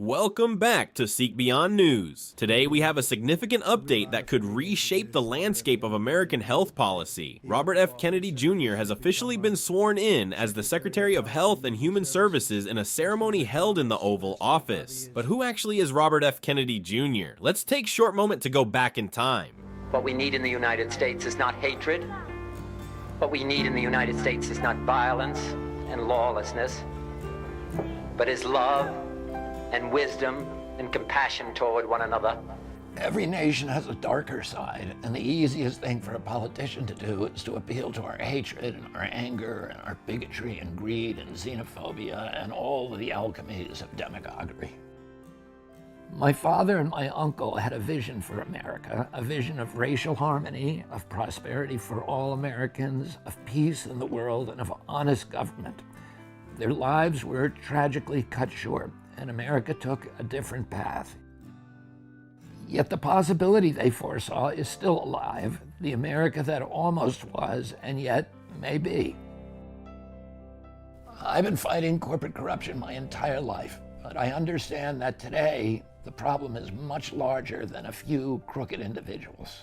Welcome back to Seek Beyond News. Today we have a significant update that could reshape the landscape of American health policy. Robert F. Kennedy Jr. has officially been sworn in as the Secretary of Health and Human Services in a ceremony held in the Oval Office. But who actually is Robert F. Kennedy Jr.? Let's take a short moment to go back in time. What we need in the United States is not hatred. What we need in the United States is not violence and lawlessness, but is love and wisdom and compassion toward one another. Every nation has a darker side, and the easiest thing for a politician to do is to appeal to our hatred and our anger and our bigotry and greed and xenophobia and all of the alchemies of demagoguery. My father and my uncle had a vision for America, a vision of racial harmony, of prosperity for all Americans, of peace in the world, and of honest government. Their lives were tragically cut short, and America took a different path. Yet the possibility they foresaw is still alive, the America that almost was, and yet may be. I've been fighting corporate corruption my entire life, but I understand that today the problem is much larger than a few crooked individuals.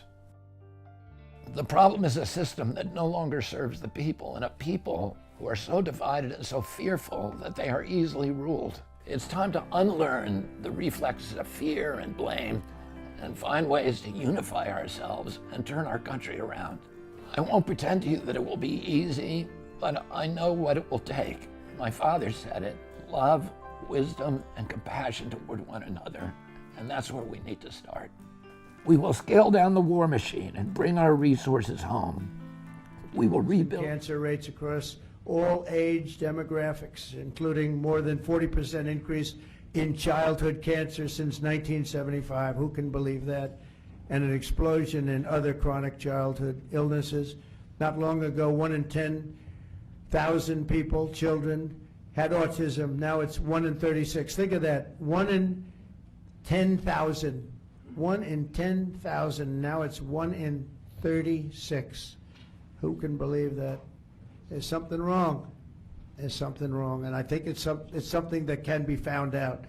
The problem is a system that no longer serves the people, and a people who are so divided and so fearful that they are easily ruled. It's time to unlearn the reflexes of fear and blame and find ways to unify ourselves and turn our country around. I won't pretend to you that it will be easy, but I know what it will take. My father said it: love, wisdom, and compassion toward one another, and that's where we need to start. We will scale down the war machine and bring our resources home. We will rebuild cancer rates across all age demographics, including more than 40% increase in childhood cancer since 1975. Who can believe that? And an explosion in other chronic childhood illnesses. Not long ago, 1 in 10,000 people, children, had autism. Now it's 1 in 36. Think of that. 1 in 10,000. 1 in 10,000. Now it's 1 in 36. Who can believe that? There's something wrong. There's something wrong, and I think it's something that can be found out.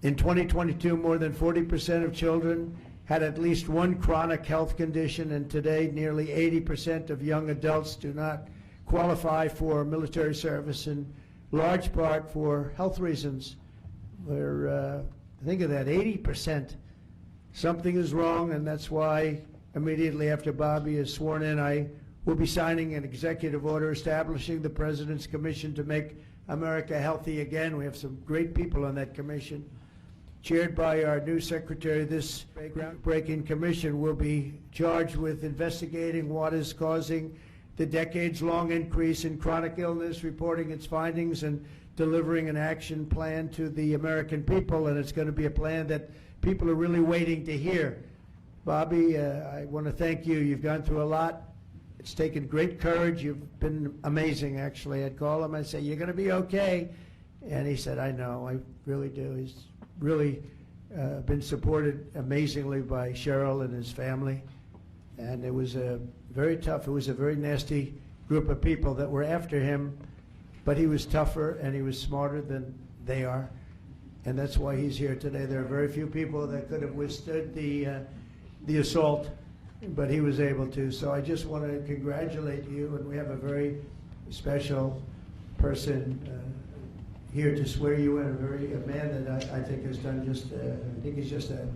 In 2022, more than 40% of children had at least one chronic health condition, and today nearly 80% of young adults do not qualify for military service, in large part for health reasons. Think of that, 80%. Something is wrong, and that's why immediately after Bobby is sworn in, I will be signing an executive order establishing the President's Commission to make America healthy again. We have some great people on that commission. Chaired by our new secretary, this groundbreaking commission will be charged with investigating what is causing the decades-long increase in chronic illness, reporting its findings, and delivering an action plan to the American people. And it's going to be a plan that people are really waiting to hear. Bobby, I want to thank you. You've gone through a lot. It's taken great courage. You've been amazing, actually. I'd call him and say, "You're going to be okay." And he said, "I know, I really do." He's really been supported amazingly by Cheryl and his family. And it was very tough. It was a very nasty group of people that were after him, but he was tougher and he was smarter than they are. And that's why he's here today. There are very few people that could have withstood the assault, but he was able to. So I just want to congratulate you, and we have a very special person here to swear you in, a man that I think has done just, I think he's just an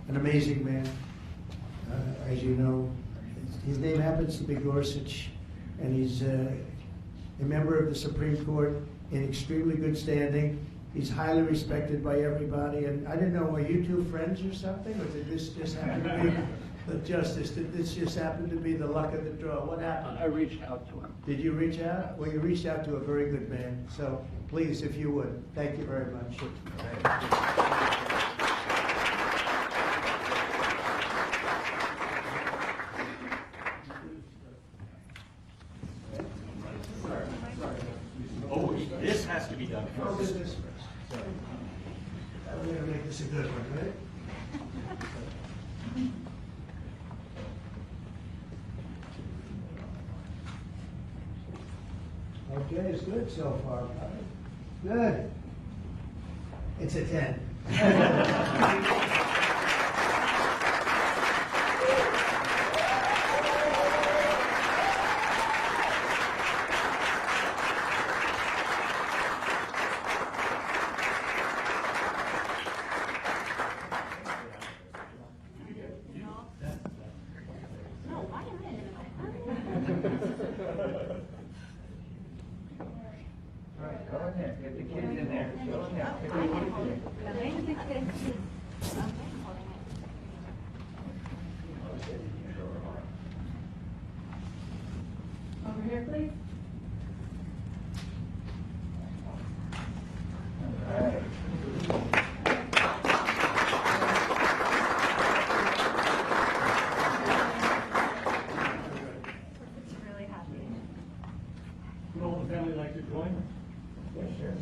amazing man. As you know, his name happens to be Gorsuch, and he's a member of the Supreme Court in extremely good standing. He's highly respected by everybody, and I didn't know, were you two friends or something, or did this just happen to be the justice? Did this just happen to be the luck of the draw? What happened? I reached out to him. Did you reach out? Well, you reached out to a very good man. So please, if you would, thank you very much. Oh, this has to be done Oh, first. this first. I'm going to make this a good one, right? Okay, it's good so far, Bobby. Good. It's a 10. Over here, please. It's really happy. Would all the family like to join? Yes, sure.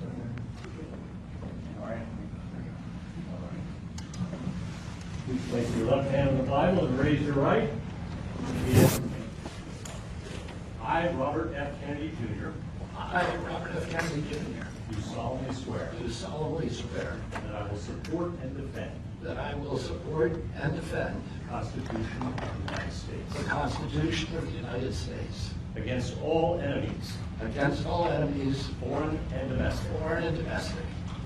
All right. Please place your left hand on the Bible and raise your right. Repeat after me. I, Robert F. Kennedy Jr., I, Robert F. Kennedy Jr., do solemnly swear do solemnly swear that I will support and defend that I will support and defend the Constitution of the United States the Constitution of the United States against all enemies, against all enemies, foreign and domestic, foreign and domestic,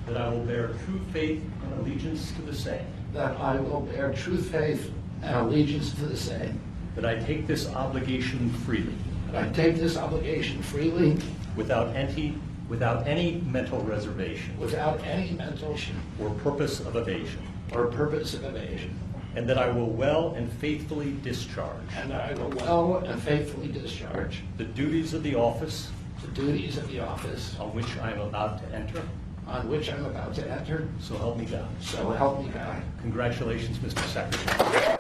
that I will bear true faith and allegiance to the same, that I will bear true faith and allegiance to the same, that I take this obligation freely, that I take this obligation freely without any mental reservation without any mental or purpose of evasion, or purpose of evasion, and that I will well and faithfully discharge and that I will well and faithfully discharge the duties of the office the duties of the office on which I am about to enter. on which I'm about to enter. So help me God. So help me God. Congratulations, Mr. Secretary.